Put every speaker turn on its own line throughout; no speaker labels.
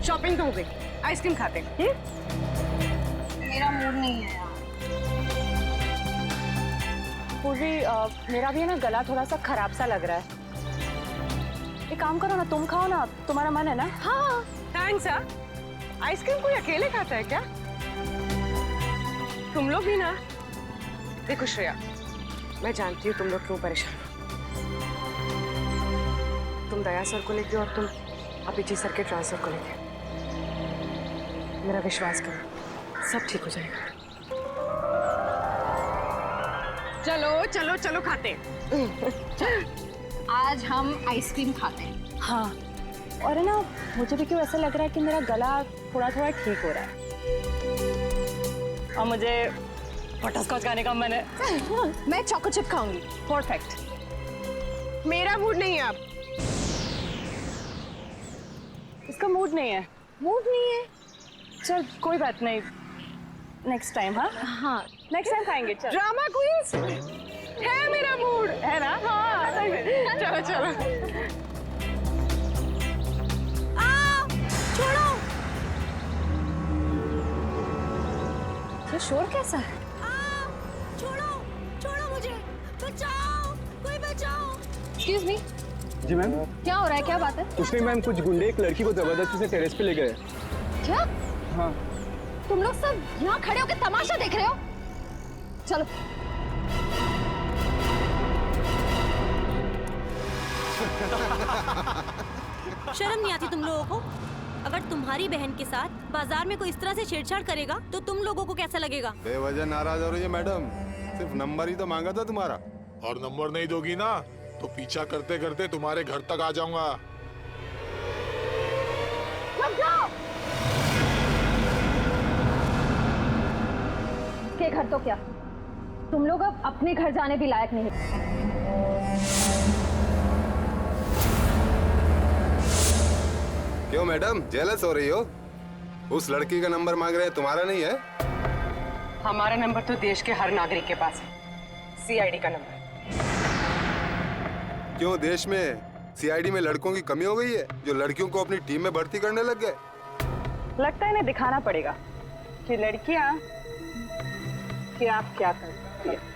Shopping तो हो गई, आइसक्रीम खाते हैं।
मेरा मूड नहीं है यार।
पूर्वी, मेरा भी है ना गला थोड़ा सा खराब सा लग रहा है। एक काम करो ना, तुम खाओ ना, तुम्हारा मन है ना?
हाँ थैंक्स यार। आइसक्रीम कोई अकेले खाता है क्या? तुम लोग भी ना। देखो श्रेया, मैं जानती हूँ तुम लोग क्यों परेशान हो। तुम दया सर को लेके और तुम अभिजीत सर के ट्रांसफर को लेके। मेरा विश्वास करो, सब ठीक हो जाएगा। चलो चलो चलो खाते हैं।
आज हम आइसक्रीम खाते हैं।
हाँ, और है ना, मुझे भी क्यों ऐसा लग रहा है कि मेरा गला थोड़ा थोड़ा ठीक हो रहा है और मुझे बटरस्कॉच खाने का मन है।
मैं चॉको चिप खाऊंगी।
परफेक्ट।
मेरा मूड नहीं है अब।
इसका मूड नहीं है?
मूड नहीं है?
चल कोई बात नहीं, नेक्स्ट टाइम। हाँ
हाँ
नेक्स्ट टाइम खाएंगे। चल,
ड्रामा क्वींस है मेरा मूड
है ना? हाँ
चलो चलो।
छोड़ो।
ये शोर कैसा है?
छोड़ो छोड़ो मुझे, बचाओ, कोई बचाओ। एक्सक्यूज मी,
जी मैम।
क्या हो रहा है, क्या बात है?
उसमें मैम कुछ गुंडे एक लड़की को जबरदस्ती से टेरेस पे ले गए।
क्या
हाँ।
तुम लोग सब यहाँ खड़े होकर तमाशा देख रहे हो? चलो।
शर्म नहीं आती तुम लोगों को? अगर तुम्हारी बहन के साथ बाजार में कोई इस तरह से छेड़छाड़ करेगा तो तुम लोगों को कैसा लगेगा?
बेवजह नाराज हो रही है मैडम, सिर्फ नंबर ही तो मांगा था तुम्हारा।
और नंबर नहीं दोगी ना तो पीछा करते करते तुम्हारे घर तक आ जाऊंगा।
रुक जाओ। के घर तो क्या, तुम लोग अब अपने घर जाने भी लायक नहीं।
क्यों मैडम, जेलस हो रही हो? उस लड़की का नंबर मांग रहे हैं, तुम्हारा नहीं है?
हमारा नंबर तो देश के हर नागरिक के पास है, सीआईडी का नंबर।
क्यों, देश में सीआईडी में लड़कों की कमी हो गई है जो लड़कियों को अपनी टीम में भर्ती करने लग गए?
लगता है इन्हें दिखाना पड़ेगा कि लड़कियां कि आप क्या करती हैं।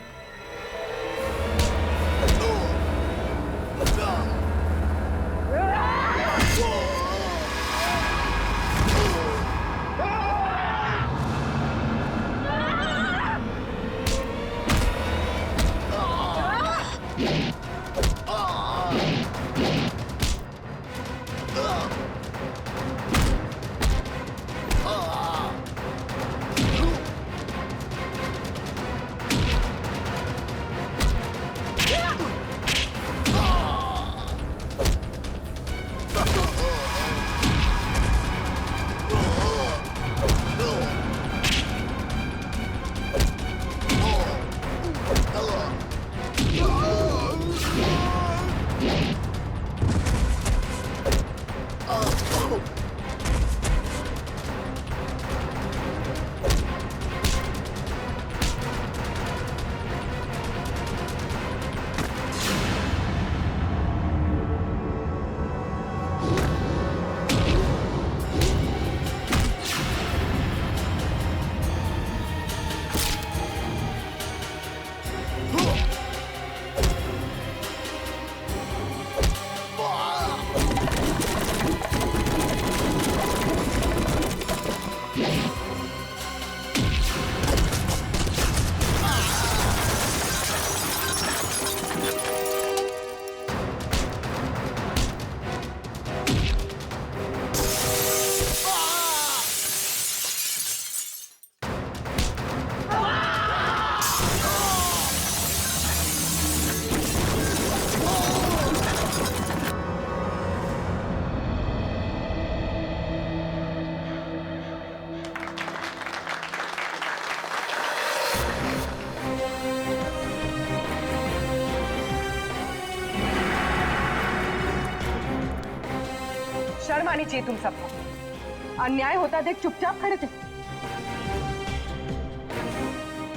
शर्म आनी चाहिए तुम सबको। अन्याय होता देख चुपचाप खड़े थे।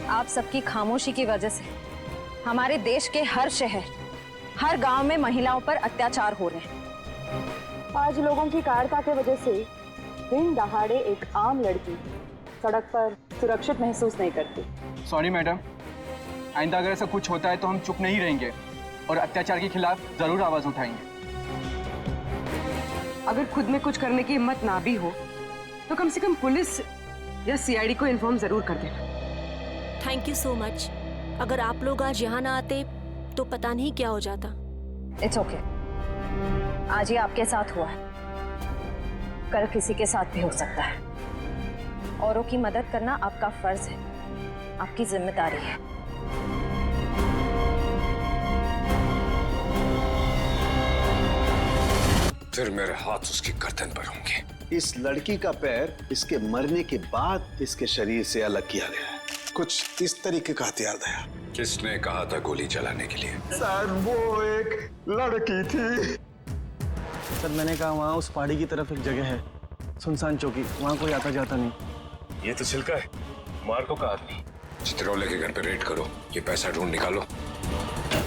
आप सबकी खामोशी की वजह से हमारे देश के हर शहर, हर गांव में महिलाओं पर अत्याचार हो रहे हैं।
आज लोगों की कायरता की वजह से दिन दहाड़े एक आम लड़की सड़क पर सुरक्षित महसूस नहीं करती।
सॉरी मैडम, आइंदा अगर ऐसा कुछ होता है तो हम चुप नहीं रहेंगे और अत्याचार के खिलाफ जरूर आवाज उठाएंगे।
अगर खुद में कुछ करने की हिम्मत ना भी हो तो कम से कम पुलिस या सीआईडी को इन्फॉर्म जरूर कर देना।
Thank you so much. अगर आप लोग आज यहाँ ना आते तो पता नहीं क्या हो जाता।
It's okay. आज ही आपके साथ हुआ है, कल किसी के साथ भी हो सकता है। औरों की मदद करना आपका फर्ज है, आपकी जिम्मेदारी है।
फिर मेरे हाथ उसकी गर्दन पर होंगे।
इस लड़की का पैर इसके मरने के बाद इसके शरीर से अलग किया गया है।
कुछ इस तरीके का हथियार था। किसने कहा था गोली चलाने के लिए?
सर वो एक लड़की थी।
सर मैंने कहा वहाँ उस पहाड़ी की तरफ एक जगह है, सुनसान चौकी, वहाँ कोई आता जाता नहीं।
ये तो छिलका है, मार्को का आदमी। चित्रोले के घर पे रेड करो, ये पैसा ढूंढ निकालो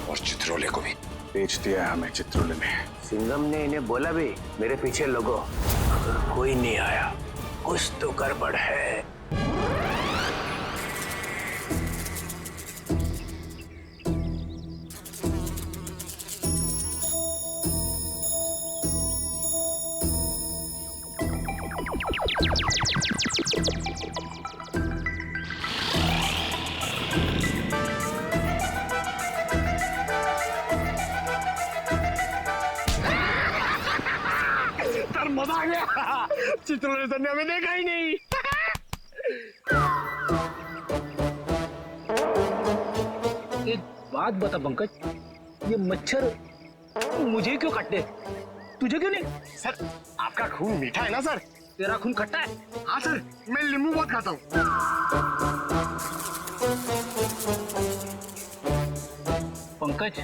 और चित्रोले को भी। बेच दिया हमें चित्रोले ने।
सिंघम ने इन्हें बोला भी मेरे पीछे लोगों, अगर कोई नहीं आया कुछ तो गड़बड़ है।
मजा आ गया। चित्रोले सर ने हमें देखा ही नहीं।
एक बात बता पंकज, ये मच्छर मुझे क्यों काटते, तुझे क्यों नहीं?
सर आपका खून मीठा है ना सर?
तेरा खून खट्टा है?
हाँ सर, मैं नींबू बहुत खाता हूँ।
पंकज,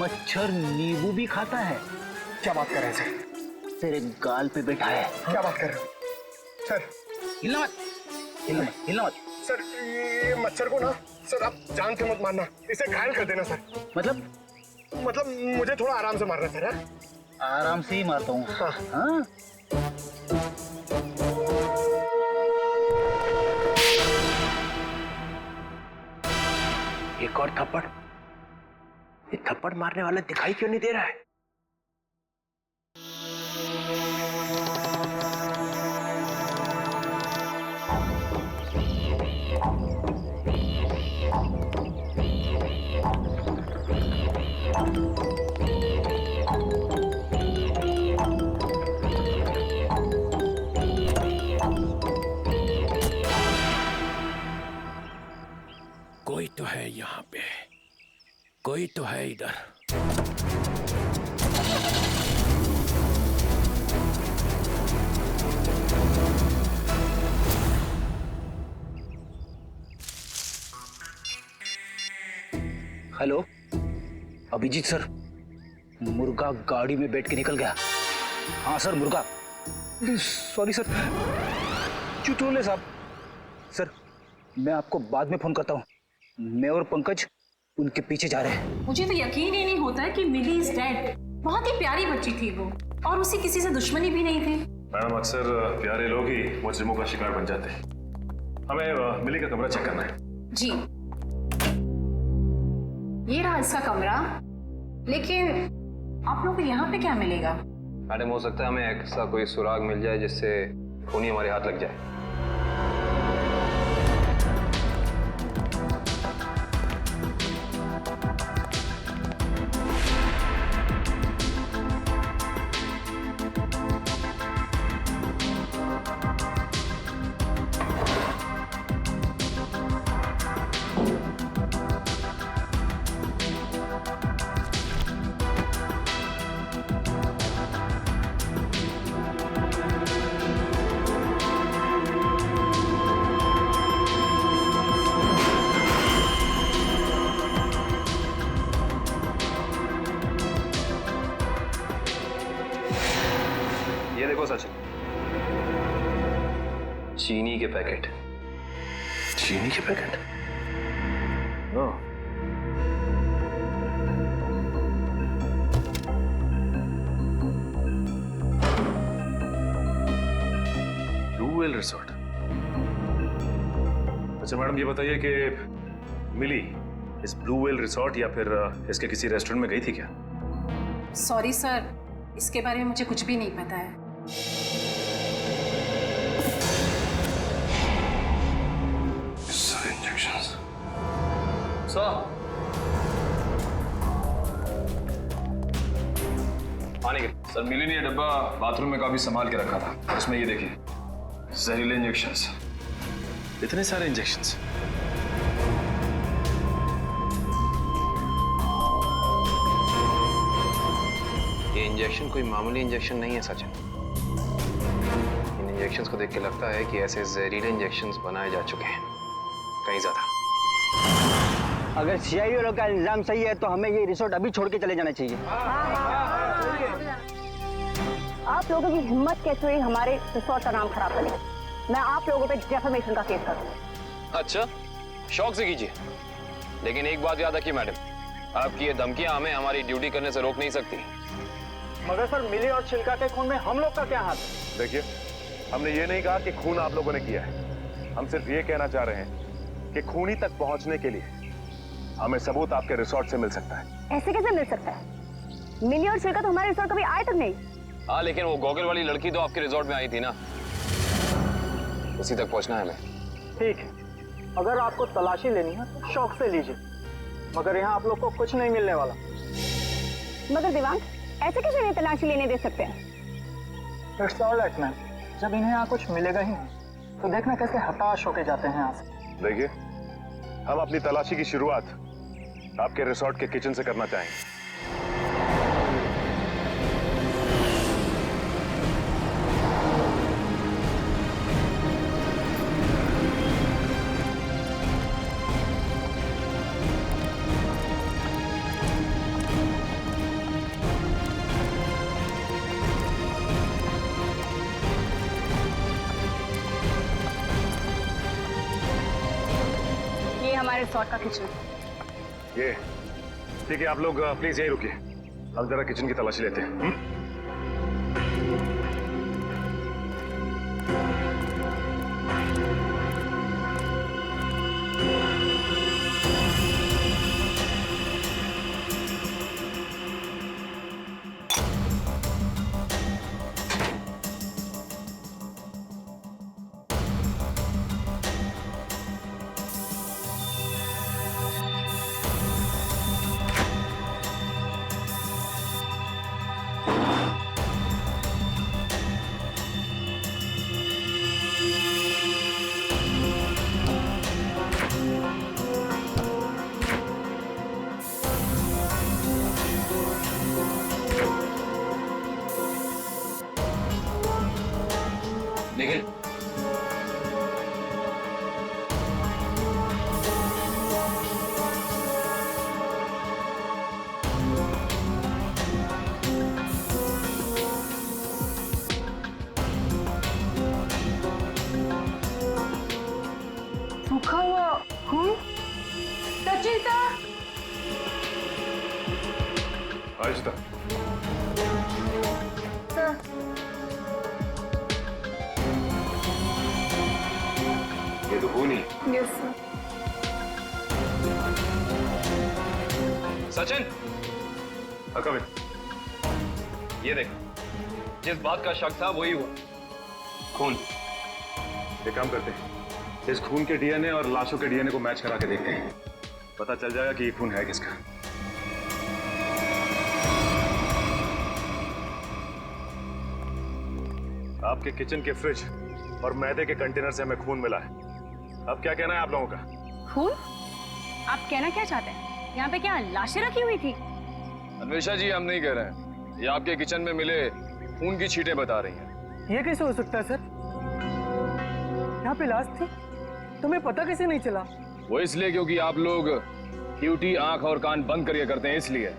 मच्छर नींबू भी खाता है?
क्या बात कर रहे हैं सर?
तेरे गाल पे बैठा है।
क्या बात कर रहे हो सर?
हिलना मत, हिलना मत, हिलना मत।
सर ये मच्छर को ना सर आप जान के मत मारना, इसे घायल कर देना सर।
मतलब
मुझे थोड़ा आराम से मारना सर। है?
आराम से ही मारता हूँ।
हाँ।
हाँ? एक और थप्पड़। ये थप्पड़ मारने वाला दिखाई क्यों नहीं दे रहा है?
कोई तो है यहाँ पे, कोई तो है इधर।
हेलो अभिजीत सर, मुर्गा गाड़ी में बैठ के निकल गया। हाँ सर मुर्गा। सॉरी सर, चित्रोले साहब। सर मैं आपको बाद में फोन करता हूँ। मैं और पंकज उनके पीछे जा रहे हैं।
मुझे तो यकीन ही नहीं होता है कि मिली इज डेड। बहुत ही प्यारी बच्ची थी वो, और उसे किसी से दुश्मनी भी नहीं थी।
मैडम अक्सर प्यारे लोग ही मुजरिमों का शिकार बन जाते हैं। हमें मिली का कमरा चेक करना है।
जी ये रहा इसका कमरा, लेकिन आप लोग को यहाँ पे क्या मिलेगा?
मैडम हो सकता है हमें ऐसा कोई सुराग मिल जाए जिससे खूनी हमारे हाथ लग जाए। ये देखो सचिन, चीनी के पैकेट।
चीनी के पैकेट? Well resort. अच्छा मैडम, ये बताइए कि मिली इस ब्लू वेल रिसोर्ट या फिर इसके किसी रेस्टोरेंट में गई थी क्या?
सॉरी सर, इसके बारे में मुझे कुछ भी नहीं पता है।
पानी के
सर, मिली ने ये डब्बा बाथरूम में काफी संभाल के रखा था। इसमें ये देखिए जहरीले इंजेक्शंस, इतने सारे इंजेक्शंस।
ये इंजेक्शन कोई मामूली इंजेक्शन नहीं है सचिन। इन इंजेक्शंस को देख के लगता है कि ऐसे जहरीले इंजेक्शंस बनाए जा चुके हैं, कहीं ज्यादा।
अगर सीआईडी वालों का इल्जाम सही है तो हमें ये रिसोर्ट अभी छोड़ के चले जाना चाहिए।
आप लोगों की हिम्मत कैसे हुई हमारे रिसोर्ट का नाम खराब करने? मैं आप लोगों पे डेफेमेशन का केस करूंगा।
अच्छा, शौक से कीजिए, लेकिन एक बात याद रखिए मैडम, आपकी ये धमकियां हमें हमारी ड्यूटी करने से रोक नहीं सकती।
मगर सर, मिली और छिलका के खून में हम लोग का क्या हाथ?
देखिए, हमने ये नहीं कहा कि खून आप लोगों ने किया है। हम सिर्फ ये कहना चाह रहे हैं कि खूनी तक पहुंचने के लिए हमें सबूत आपके रिसोर्ट से मिल सकता है।
ऐसे कैसे मिल सकता है? मिली और छिलका तो हमारे रिसोर्ट कभी आए तक नहीं।
हाँ, लेकिन वो गॉगल वाली लड़की तो आपके रिसोर्ट में आई थी ना, उसी तक पहुंचना है हमें।
ठीक है, अगर आपको तलाशी लेनी है तो शौक से लीजिए, मगर यहाँ आप लोग को कुछ नहीं मिलने वाला।
मगर दिवांग, ऐसे कैसे नहीं तलाशी लेने दे सकते हैं?
इट्स ऑल राइट मैम, जब इन्हें यहाँ कुछ मिलेगा ही नहीं तो देखना कैसे हताश होके जाते हैं यहाँ से।
देखिए, हम अपनी तलाशी की शुरुआत आपके रिसोर्ट के किचन से करना चाहेंगे।
हमारे रिसोर्ट का किचन।
ये ठीक है, आप लोग प्लीज यहीं रुकिए, हम जरा किचन की तलाशी लेते हैं।
निखिल,
सूखा हुआ खून। सचिता,
आहिस्ता। ये तो खून ही।
Yes sir.
सचिन,
कम
ये देख, जिस बात का शक था वही हुआ, खून।
एक काम करते हैं, इस खून के डीएनए और लाशों के डीएनए को मैच करा के देखते हैं, पता चल जाएगा कि ये खून है किसका। आपके किचन के फ्रिज और मैदे के कंटेनर से हमें खून मिला है। अब क्या कहना है आप लोगों का?
खून? आप कहना क्या चाहते हैं? यहाँ पे क्या लाशें रखी हुई थी?
अन्वेषा जी, हम नहीं कह रहे हैं, ये आपके किचन में मिले खून की छींटें बता रही हैं।
ये कैसे हो सकता है सर? यहाँ पे लाश थी, तुम्हें पता कैसे नहीं चला?
वो इसलिए क्योंकि आप लोग ड्यूटी आंख और कान बंद करके करते हैं, इसलिए।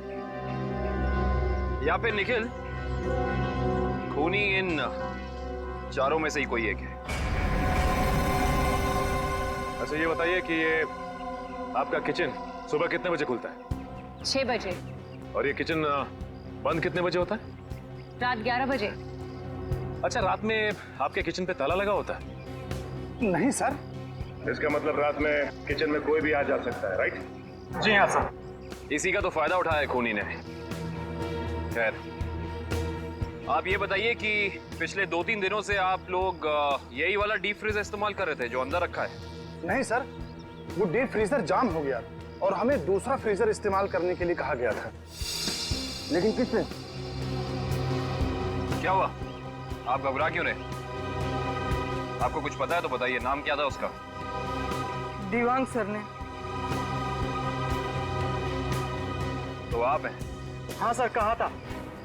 या फिर निखिल, खूनी इन चारों में से ही कोई एक है।
अच्छा ये बताइए कि ये आपका किचन सुबह कितने बजे खुलता है?
6 बजे।
और ये किचन बंद कितने बजे होता है?
रात 11 बजे।
अच्छा, रात में आपके किचन पे ताला लगा होता है?
नहीं सर।
इसका मतलब रात में किचन में कोई भी आ जा सकता है, राइट?
जी हाँ सर। इसी का तो फायदा उठाया खूनी ने। खैर, आप ये बताइए कि पिछले 2-3 दिनों से आप लोग यही वाला डीप फ्रीज इस्तेमाल कर रहे थे जो अंदर रखा है?
नहीं सर, वो डीप फ्रीजर जाम हो गया और हमें दूसरा फ्रीजर इस्तेमाल करने के लिए कहा गया था। लेकिन किसने?
क्या हुआ? आप घबरा क्यों रहे? आपको कुछ पता है तो बताइए, नाम क्या था उसका?
दीवांग सर ने।
तो आप हैं?
हाँ सर, कहा था,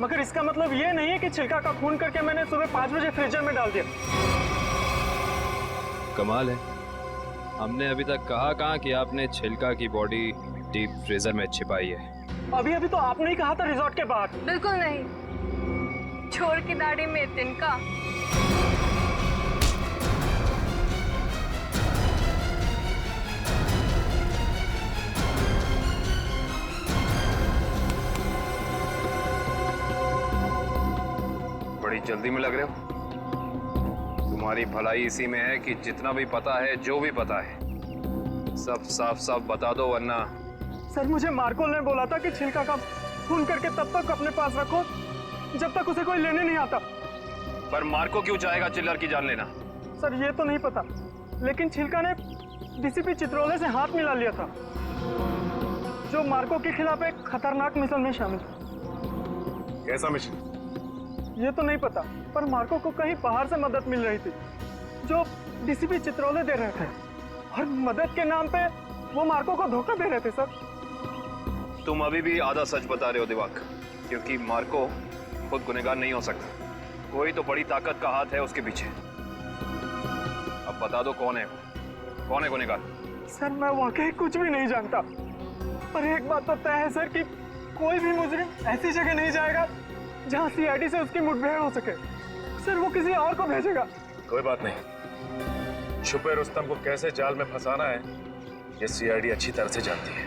मगर इसका मतलब ये नहीं है कि छिलका का खून करके मैंने सुबह 5 बजे फ्रीजर में डाल दिया।
कमाल है, हमने अभी तक कहा कहाँ कि आपने छिलका की बॉडी डीप फ्रीजर में छिपाई है।
अभी तो आपने ही कहा था रिजॉर्ट के बाहर।
बिल्कुल नहीं, छोड़ की दाढ़ी में तिनका।
बड़ी जल्दी में लग रहे हो। तुम्हारी भलाई इसी में है कि जितना भी पता है, जो भी पता है, सब साफ साफ बता दो, वरना।
सर, मुझे मार्कोल ने बोला था कि छिलका का खून करके तब तक अपने पास रखो जब तक उसे कोई लेने नहीं आता।
पर मार्को क्यों चाहेगा चिल्लर की जान लेना?
सर, ये तो नहीं पता, लेकिन छिलका ने डीसीपी चित्रोले से हाथ मिला लिया था, जो मार्को के खिलाफ एक खतरनाक मिशन में शामिल।
कैसा मिशन?
ये तो नहीं पता, पर मार्को को कहीं बाहर से मदद मिल रही थी जो डीसीपी चित्रोले दे रहे थे, और मदद के नाम पे वो मार्को को धोखा दे रहे थे। सर,
तुम अभी भी आधा सच बता रहे हो दिवाक, क्योंकि मार्को खुद गुनहगार नहीं हो सकता। कोई तो बड़ी ताकत का हाथ है उसके पीछे। अब बता दो, कौन है गुनहगार?
सर, मैं वाकई कुछ भी नहीं जानता, पर एक बात तो तय है सर कि कोई भी मुजरिम ऐसी जगह नहीं जाएगा जहां सीआईडी से उसकी मुठभेड़ हो सके। सर, वो किसी और को भेजेगा।
कोई बात नहीं, छुपे रुस्तम को कैसे जाल में फंसाना है ये सीआईडी अच्छी तरह से जानती है।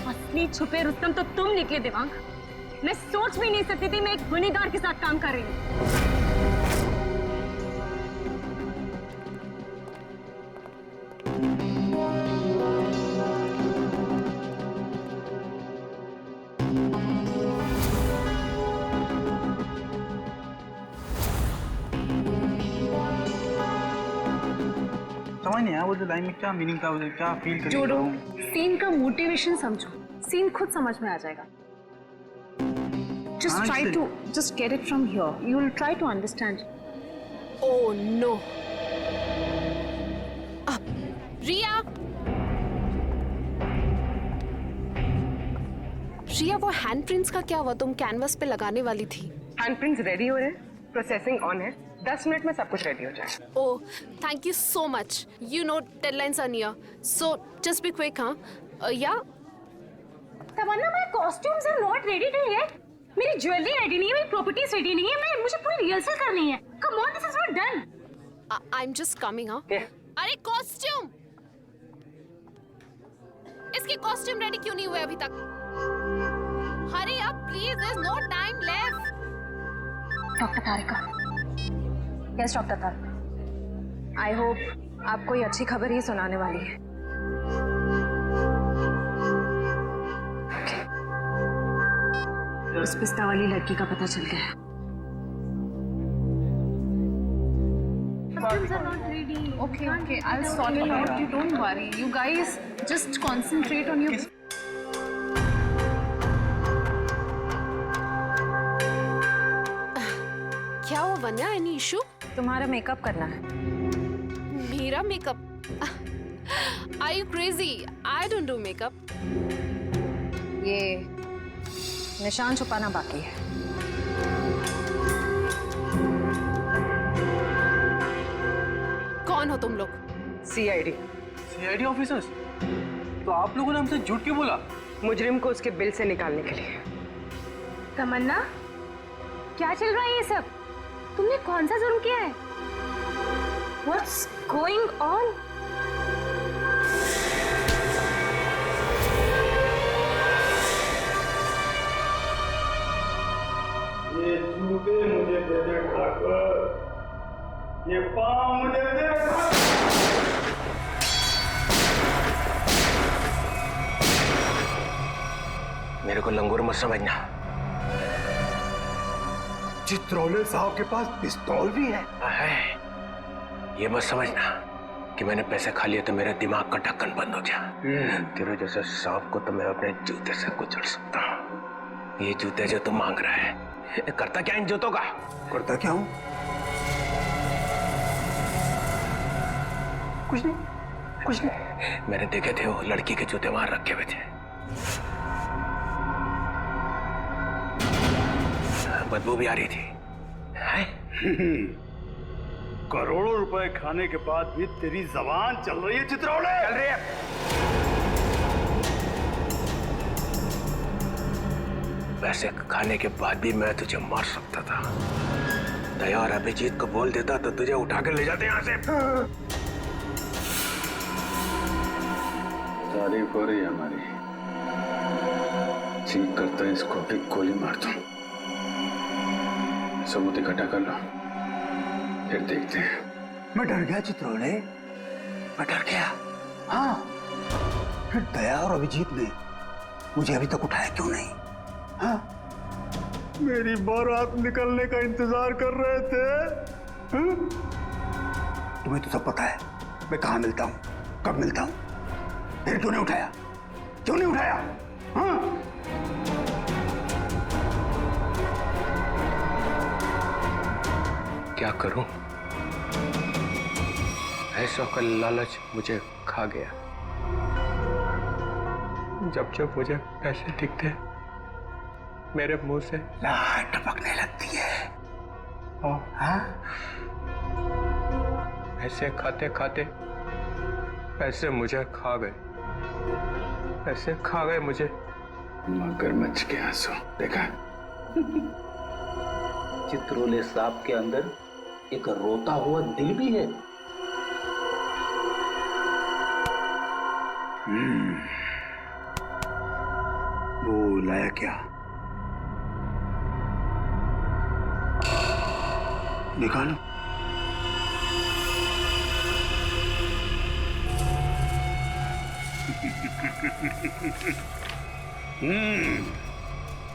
असली छुपे रुस्तम तो तुम निकले दिवांग। मैं सोच भी नहीं सकती थी मैं एक गुनहगार के साथ काम कर रही हूँ।
समझ नहीं आया वो जो लाइन में क्या मीनिंग था, उसे क्या फील कर रहा हूँ।
सीन का मोटिवेशन समझो, सीन खुद समझ में आ जाएगा। Just try to just get it from here. You will try to understand.
Oh no. रिया, रिया, वो हैंडप्रिंट्स का क्या हुआ? तुम कैनवस पे लगाने वाली थी।
हैंडप्रिंट्स रेडी हो रहे हैं, प्रोसेसिंग ऑन है, 10 मिनट में सब कुछ रेडी हो जाएगा।
Oh, thank you so much. You know deadlines are near, so just be quick, हाँ? Yeah.
Tamanna, my costumes are not ready till yet. मेरी ज्वेलरी रेडी नहीं है, मेरी प्रॉपर्टीज रेडी नहीं है, मुझे पूरी रिहर्सल करनी है। Come on, this is not done.
I'm just coming, हाँ? अरे कॉस्ट्यूम, इसके कॉस्ट्यूम रेडी क्यों नहीं हुए अभी तक? Hurry up, please. There's no time left.
Doctor Tarika. Yes doctor Tarika. I hope आप कोई अच्छी खबर ही सुनाने वाली है।
उस पिस्ता वाली लड़की का पता चल गया।
Costumes are not ready. Okay, I'll sort it out. You don't worry. You guys just concentrate on your.
क्या हुआ वन्या? Any issue?
तुम्हारा मेकअप करना है।
मेरा makeup? Are you crazy? I don't do makeup.
ये निशान छुपाना बाकी है।
कौन हो तुम लोग?
CID officers? तो आप लोगों ने हमसे झूठ क्यों बोला?
मुजरिम को उसके बिल से निकालने के लिए।
तमन्ना, क्या चल रहा है ये सब? तुमने कौन सा जुर्म किया है? What's going on?
ये झूठे मुझे ये पाँव मुझे दे।
मेरे को लंगूर मत समझना।
चित्रोले साहब के पास पिस्तौल भी है।
ये मत समझना कि मैंने पैसे खा लिए तो मेरे दिमाग का ढक्कन बंद हो गया। तेरे जैसे सांप को तो मैं अपने जूते से कुचल सकता हूँ। ये जूते जो तू मांग रहा है, करता क्या इन जूतों का?
करता क्या हूँ?
कुछ नहीं, कुछ नहीं। मैंने देखे थे वो लड़की के जूते वहां रखे हुए थे। बदबू भी आ रही थी।
करोड़ों रुपए खाने के बाद भी तेरी जबान चल रही है चित्रोले?
चल रही है। पैसे खाने के बाद भी मैं तुझे मार सकता था। दया और अभिजीत को बोल देता तो तुझे उठा कर ले जाते यहाँ से।
तारीफ हो रही है हमारी। ठीक करता है इसको भी गोली मार दूं। सबूत इकट्ठा कर लो, फिर देखते हैं। मैं डर गया चित्रोले, मैं डर गया। हाँ, फिर दया और अभिजीत ने मुझे अभी तक उठाया क्यों नहीं? हाँ, मेरी बारात निकलने का इंतजार कर रहे थे। हाँ? तुम्हें तो सब पता है मैं कहाँ मिलता हूँ, कब मिलता हूँ। फिर क्यों नहीं उठाया? क्यों नहीं उठाया? हाँ?
क्या करूं? ऐसा का लालच मुझे खा गया। जब जब मुझे पैसे दिखते मेरे मुंह से
लार टपकने लगती है।
हाँ? ऐसे खाते खाते पैसे मुझे खा गए। पैसे खा गए मुझे।
मगरमच्छ के आंसू देखा?
चित्रोले साहब के अंदर एक रोता हुआ दिल भी है।
वो लाया क्या? निकालो।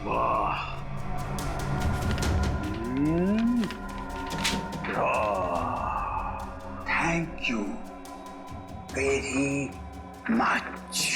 वाह, थैंक यू वेरी मच।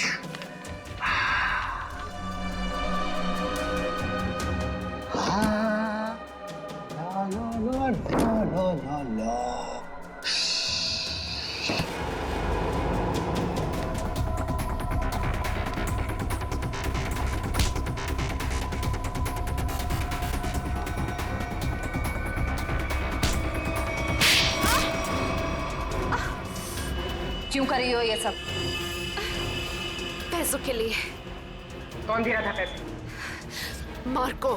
क्यों कर रही हो ये सब?
पैसों के लिए।
कौन दे रहा था पैसे?
मार्को।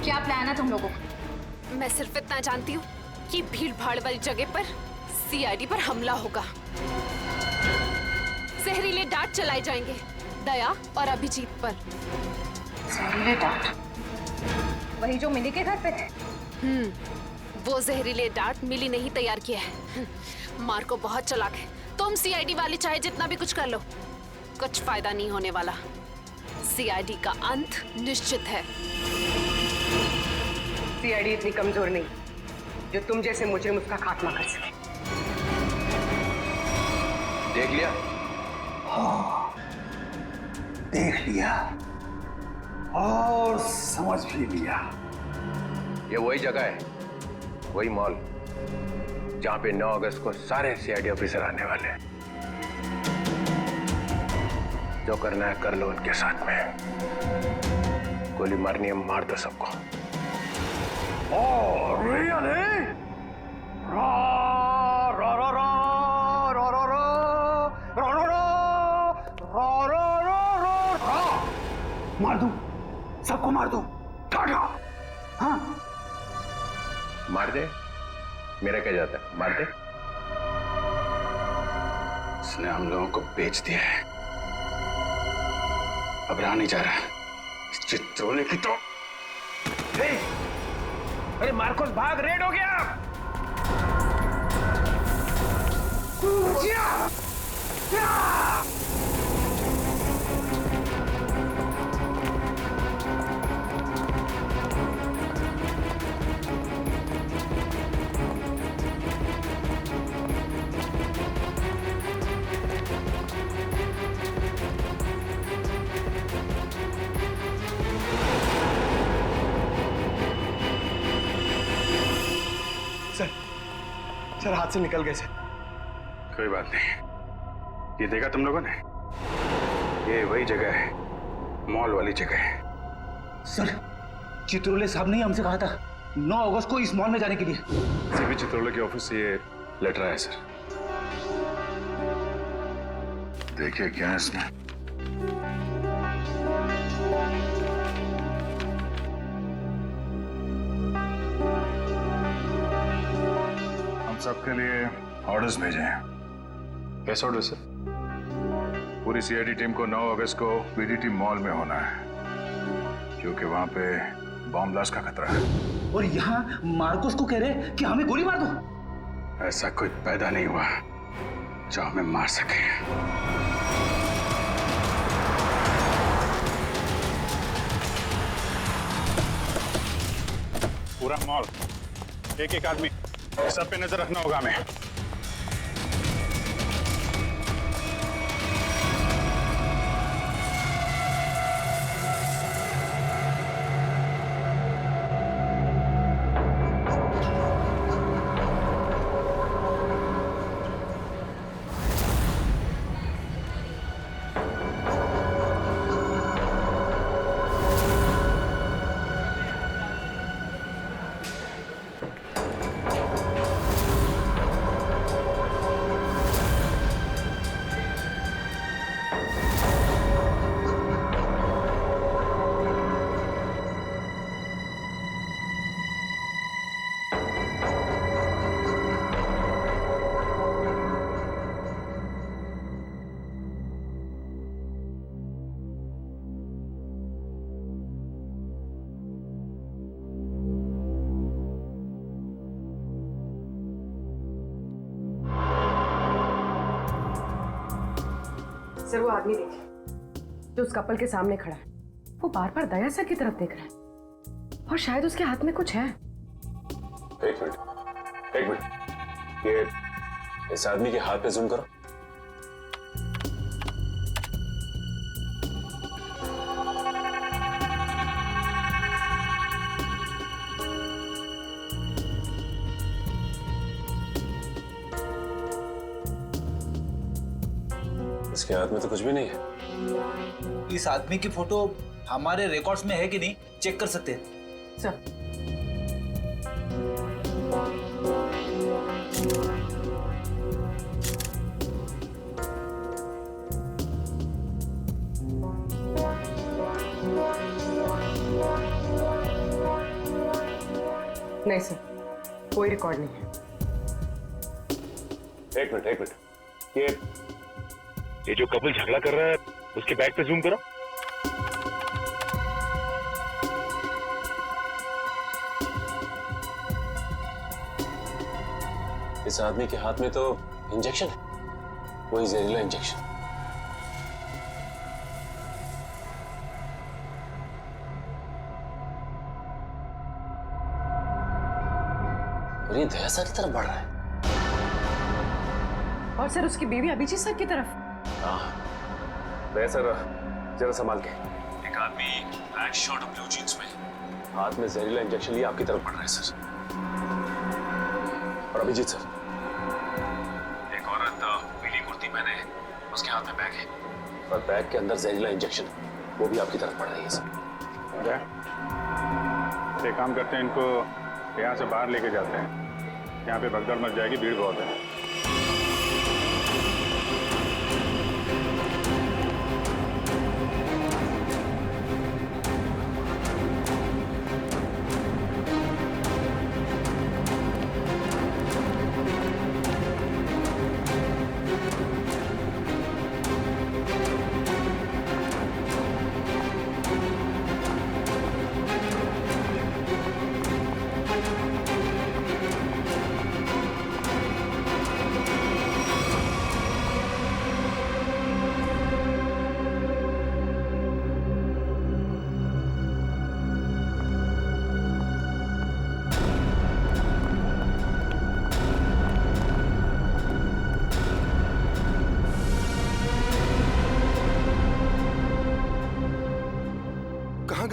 क्या प्लान है तुम लोगों का?
मैं सिर्फ इतना जानती हूँ कि भीड़ भाड़ वाली जगह पर सीआईडी पर हमला होगा। जहरीले डांट चलाए जाएंगे दया और अभिजीत पर।
जहरीले डांट? वही जो मिली के घर पे थे?
वो जहरीले डांट मिली नहीं तैयार किया है। मार्को बहुत चालाक है। तुम सीआईडी वाले चाहे जितना भी कुछ कर लो, कुछ फायदा नहीं होने वाला। सीआईडी का अंत निश्चित है।
सीआईडी इतनी कमजोर नहीं जो तुम जैसे मुजरिम उसका खात्मा कर सके।
देख लिया?
हाँ, देख लिया और समझ भी लिया।
ये वही जगह है, वही मॉल जहां पे 9 अगस्त को सारे सीआईडी ऑफिसर आने वाले हैं। जो करना है कर लो उनके साथ में। गोली मारनी है मार दो सबको।
रियली? मार दूं, सबको मार दूं। टाटा। हाँ,
मार दे, मेरा क्या जाता है, मार दे।
इसने हम लोगों को बेच दिया है, अब रहा नहीं जा रहा। इस चित्रोले की तो
अरे मार्कोस भाग, रेड हो गया।
सर हाथ से निकल गए सर।
कोई बात नहीं, ये देखा तुम लोगों ने? ये वही जगह है, मॉल वाली जगह है।
सर चित्रोले साहब ने हमसे कहा था 9 अगस्त को इस मॉल में जाने के लिए।
सीपी चित्रोले के ऑफिस से ये लेटर आया सर। देखिए क्या है इसमें। हम सबके लिए ऑर्डर्स भेजे हैं।
कैसे ऑर्डर सर?
पूरी सीआईडी टीम को 9 अगस्त को बीडीटी मॉल में होना है, क्योंकि वहां पे बॉम्ब ब्लास्ट का खतरा है।
और यहाँ मार्कोस को कह रहे कि हमें गोली मार दो।
ऐसा कोई पैदा नहीं हुआ जो हमें मार सके। पूरा मॉल, एक एक आदमी, सब पे नजर रखना होगा हमें।
सर वो आदमी देखिए जो उस कपल के सामने खड़ा है, वो बार बार दया सर की तरफ देख रहा है और शायद उसके हाथ में कुछ है।
एक मिनट, ये इस आदमी के हाथ पे जूम करो। इसके हाथ में तो कुछ भी नहीं है।
इस आदमी की फोटो हमारे रिकॉर्ड्स में है कि नहीं चेक कर सकते हैं
सर। नहीं सर, कोई रिकॉर्ड नहीं है।
एक मिनट, ये जो कपल झगड़ा कर रहा है उसके बैक पे जूम करो।
इस आदमी के हाथ में तो इंजेक्शन है, वही जहरीला इंजेक्शन। और ये दया सर की तरफ बढ़ रहा है।
और सर उसकी बीवी अभिजीत सर की तरफ।
हाँ, दया सर जरा संभाल के। एक आदमी ब्लैक शर्ट और ब्लू जीन्स में हाथ में जहरीला इंजेक्शन लिए आपकी तरफ बढ़ रहा है सर। और अभिजीत सर, एक औरत पीली कुर्ती पहने, उसके हाथ में बैग है और बैग के अंदर जहरीला इंजेक्शन, वो भी आपकी तरफ बढ़ रही है सर।
एक काम करते हैं, इनको यहाँ से बाहर लेके जाते हैं। यहाँ पे भगदड़ मच जाएगी, भीड़ बहुत है।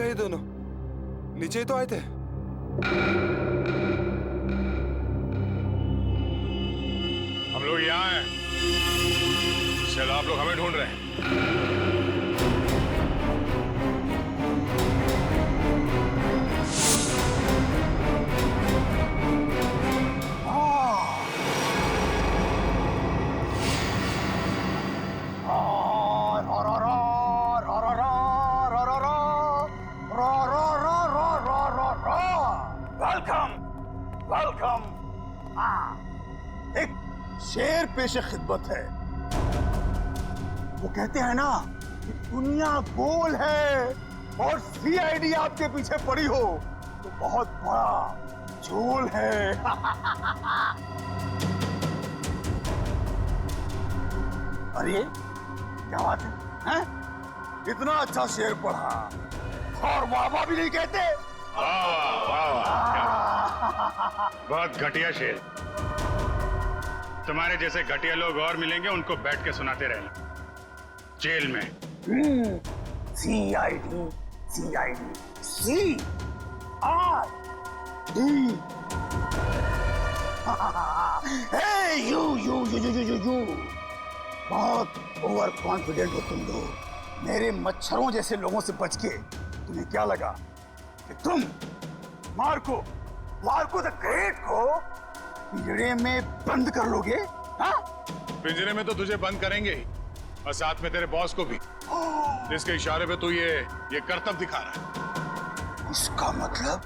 गए ये दोनों? नीचे ही तो आए थे।
हम लोग यहाँ हैं। चलो, आप लोग हमें ढूंढ रहे हैं।
वेलकम। एक शेर पेश खिदमत है। वो कहते हैं ना कि दुनिया गोल है और सीआईडी आपके पीछे पड़ी हो तो बहुत बड़ा झोल है। अरे क्या बात है? इतना अच्छा शेर पढ़ा और वाह भी नहीं कहते।
बहुत घटिया शेर। तुम्हारे जैसे घटिया लोग और मिलेंगे, उनको बैठ के सुनाते रहना जेल में।
CID CID CID hey you बहुत ओवर कॉन्फिडेंट हो तुम लोग। मेरे मच्छरों जैसे लोगों से बच के तुम्हें क्या लगा कि तुम मार्को द ग्रेट को पिंजरे में बंद कर लोगे? हाँ?
पिंजरे में तो तुझे बंद करेंगे ही, और साथ में तेरे बॉस को भी, जिसके इशारे पे तू ये करतब दिखा रहा है।
इसका मतलब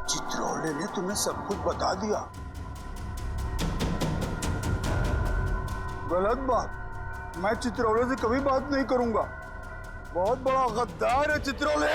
चित्रोले ने तुम्हें सब कुछ बता दिया। गलत बात। मैं चित्रोले से कभी बात नहीं करूंगा। बहुत बड़ा गद्दार है चित्रोले।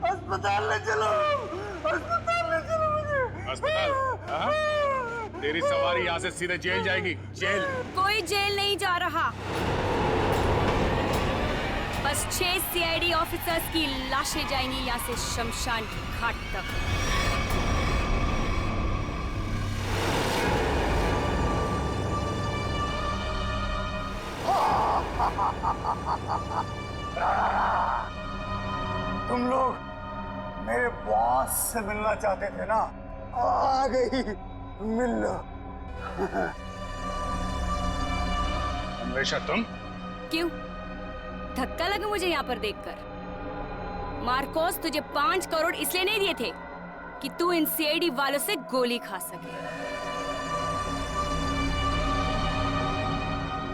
अस्पताल ले चलो मुझे।
अस्पताल? तेरी सवारी यहाँ से सीधे जेल जाएगी। जेल?
कोई जेल नहीं जा रहा। बस 6 सीआईडी ऑफिसर्स की लाशें जाएंगी यहाँ से शमशान घाट तक।
तुम लोग मेरे बॉस से मिलना चाहते थे ना? आ गई, मिल लो।
हमेशा तुम?
क्यों? धक्का लगा मुझे यहाँ पर देखकर? मार्कोस, तुझे 5 करोड़ इसलिए नहीं दिए थे कि तू इन सीआईडी वालों से गोली खा सके।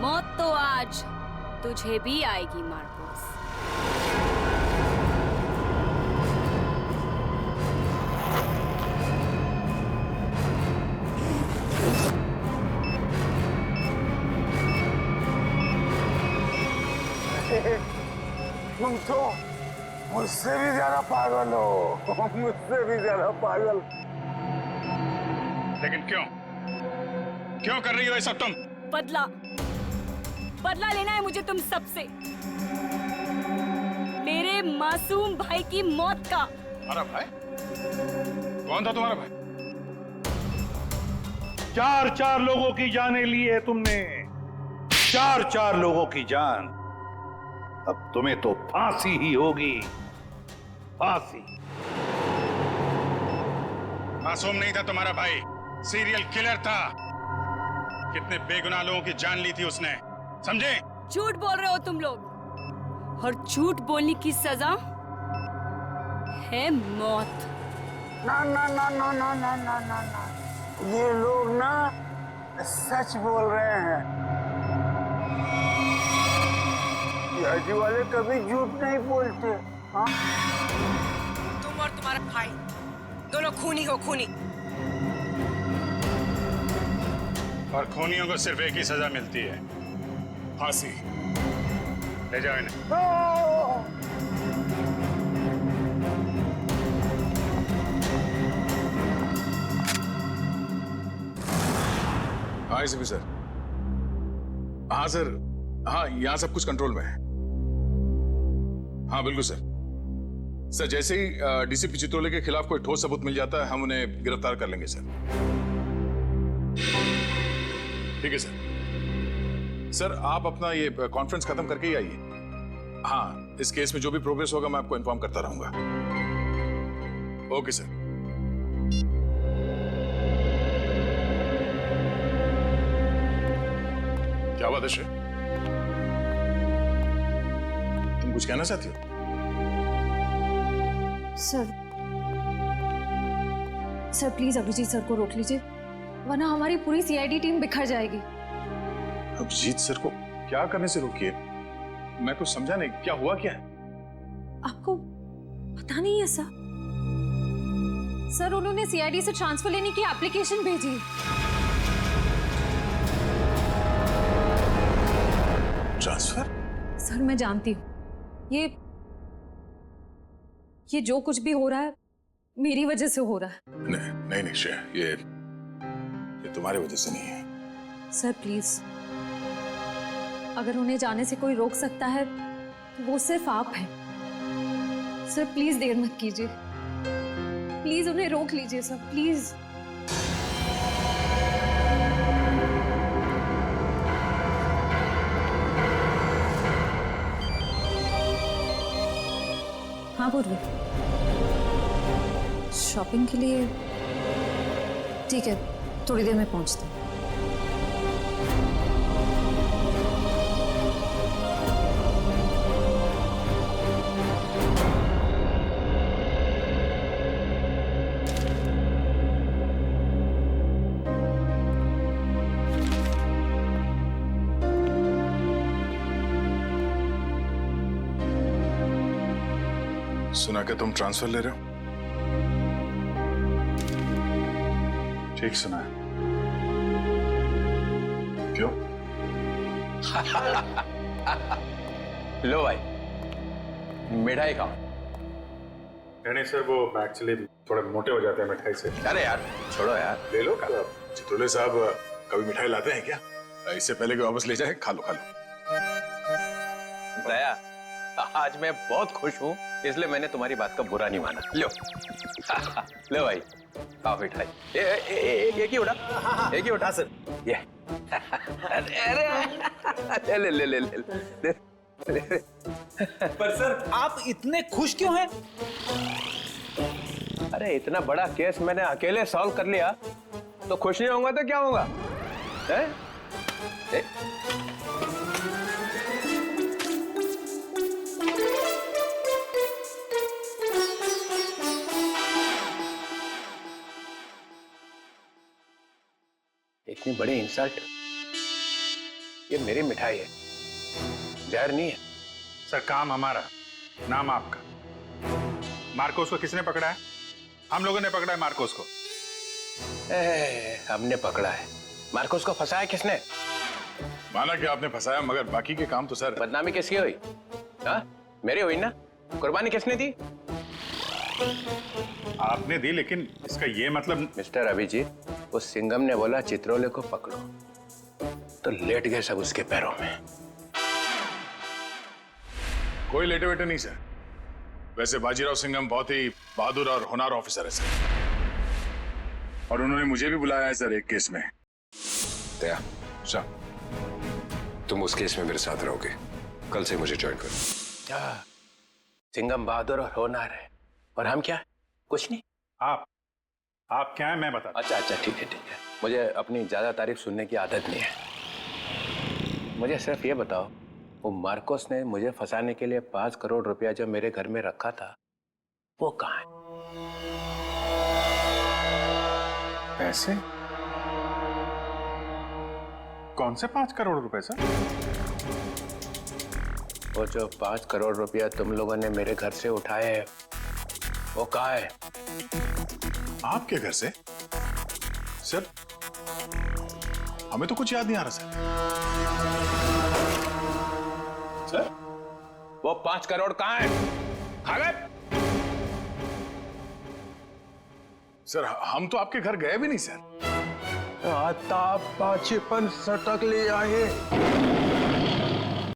मौत तो आज तुझे भी आएगी मार्कोस।
तुम तो मुझसे भी ज्यादा पागल हो, मुझसे भी ज्यादा पागल।
लेकिन क्यों कर रही हो ये सब तुम?
बदला लेना है मुझे तुम सबसे, मेरे मासूम भाई की मौत का।
हमारा भाई? कौन था तुम्हारा भाई?
4 लोगों की जानें ली है तुमने।
4 लोगों की जान। अब तुम्हें तो फांसी ही होगी, फांसी।
मासूम नहीं था तुम्हारा भाई, सीरियल किलर था। कितने बेगुनाह लोगों की जान ली थी उसने, समझे?
झूठ बोल रहे हो तुम लोग, और झूठ बोलने की सजा है मौत।
ना ना ना ना ना ना ना ना ना, ये लोग ना सच बोल रहे हैं। सीआईडी वाले कभी झूठ नहीं बोलते। हाँ?
तुम और तुम्हारा भाई दोनों खूनी हो, खूनी।
और खूनियों को सिर्फ एक ही सजा मिलती है, फांसी। ले जाओ इन्हें।
हाँ एसीपी सर। हाँ सर, हाँ यहाँ सब कुछ कंट्रोल में है। हाँ बिल्कुल सर। सर जैसे ही डीसीपी चित्रोले के खिलाफ कोई ठोस सबूत मिल जाता है हम उन्हें गिरफ्तार कर लेंगे सर। ठीक है सर। सर आप अपना ये कॉन्फ्रेंस खत्म करके ही आइए। हाँ, इस केस में जो भी प्रोग्रेस होगा मैं आपको इन्फॉर्म करता रहूंगा। Okay sir. क्या बात है श्रेय? तुम कुछ कहना चाहती हो?
सर प्लीज अभिजीत सर को रोक लीजिए, वरना हमारी पूरी सीआईडी टीम बिखर जाएगी।
अभिजीत सर को क्या करने से रोकिए? मैं कुछ समझा नहीं, क्या हुआ क्या है?
आपको पता नहीं है सर? सर उन्होंने सीआईडी से ट्रांसफर लेने की एप्लीकेशन भेजी।
ट्रांसफर?
सर मैं जानती हूँ ये जो कुछ भी हो रहा है मेरी वजह से हो रहा है।
नहीं नहीं श्रेय, ये तुम्हारी वजह से नहीं है।
सर प्लीज, अगर उन्हें जाने से कोई रोक सकता है तो वो सिर्फ आप हैं। सर प्लीज देर मत कीजिए, प्लीज उन्हें रोक लीजिए सर, प्लीज। हाँ पूर्वी, शॉपिंग के लिए? ठीक है, थोड़ी देर में पहुंचते हैं।
सुना कि तुम ट्रांसफर ले रहे हो? ठीक सुना है। क्यों?
लो भाई, मिठाई खाओ।
नहीं सर, वो एक्चुअली थोड़े मोटे हो जाते हैं मिठाई से।
अरे यार छोड़ो यार,
ले लो। चित्रोले साहब कभी मिठाई लाते हैं क्या? इससे पहले कि वापस ले जाए, खा लो खा लो।
दया, आज मैं बहुत खुश हूँ, इसलिए मैंने तुम्हारी बात का बुरा नहीं माना। लो लो भाई, खाओ मिठाई। एक ही उठा, एक ही उठा सर। ये अरे ले ले ले ले ले।
पर सर आप इतने खुश क्यों हैं?
अरे इतना बड़ा केस मैंने अकेले सॉल्व कर लिया, तो खुश नहीं होऊंगा तो क्या होगा? इतनी बड़ी इंसल्ट, ये मेरी मिठाई है, जहर नहीं है।
सर काम हमारा, नाम आपका। मार्कोस को किसने पकड़ा है? हम लोगों ने पकड़ा है मार्कोस को।
हमने पकड़ा है। मार्कोस को फंसाया किसने?
माना कि आपने फंसाया, मगर बाकी के काम तो सर।
बदनामी किसकी हुई? हाँ मेरी हुई ना। कुर्बानी किसने दी?
आपने दी, लेकिन इसका ये मतलब।
मिस्टर अभिजीत, उस सिंघम ने बोला चित्रोले को पकड़ो, तो लेट गए सब उसके पैरों में।
कोई लेटे वेटे नहीं सर। वैसे बाजीराव सिंघम बहुत ही बहादुर और होनहार ऑफिसर है सर, और उन्होंने मुझे भी बुलाया है सर एक केस में। दया,
तुम उस केस में मेरे साथ रहोगे। कल से मुझे ज्वाइन करो।
क्या सिंघम बहादुर और होनहार है, और हम क्या? कुछ नहीं।
आप क्या है मैं बता।
अच्छा ठीक है। मुझे अपनी ज्यादा तारीफ सुनने की आदत नहीं है। मुझे सिर्फ ये बताओ, वो मार्कोस ने मुझे फंसाने के लिए 5 करोड़ रुपया जो मेरे घर में रखा था, वो कहाँ है?
पैसे? कौन से 5 करोड़ रुपए सर?
वो जो 5 करोड़ रुपया तुम लोगों ने मेरे घर से उठाए हैं, वो कहाँ है?
आपके घर से? सर हमें तो कुछ याद नहीं आ रहा सर।
वो 5 करोड़ कहाँ है? खा गए?
सर हम तो आपके घर गए भी नहीं सर।
आता 5 सटक ले आए।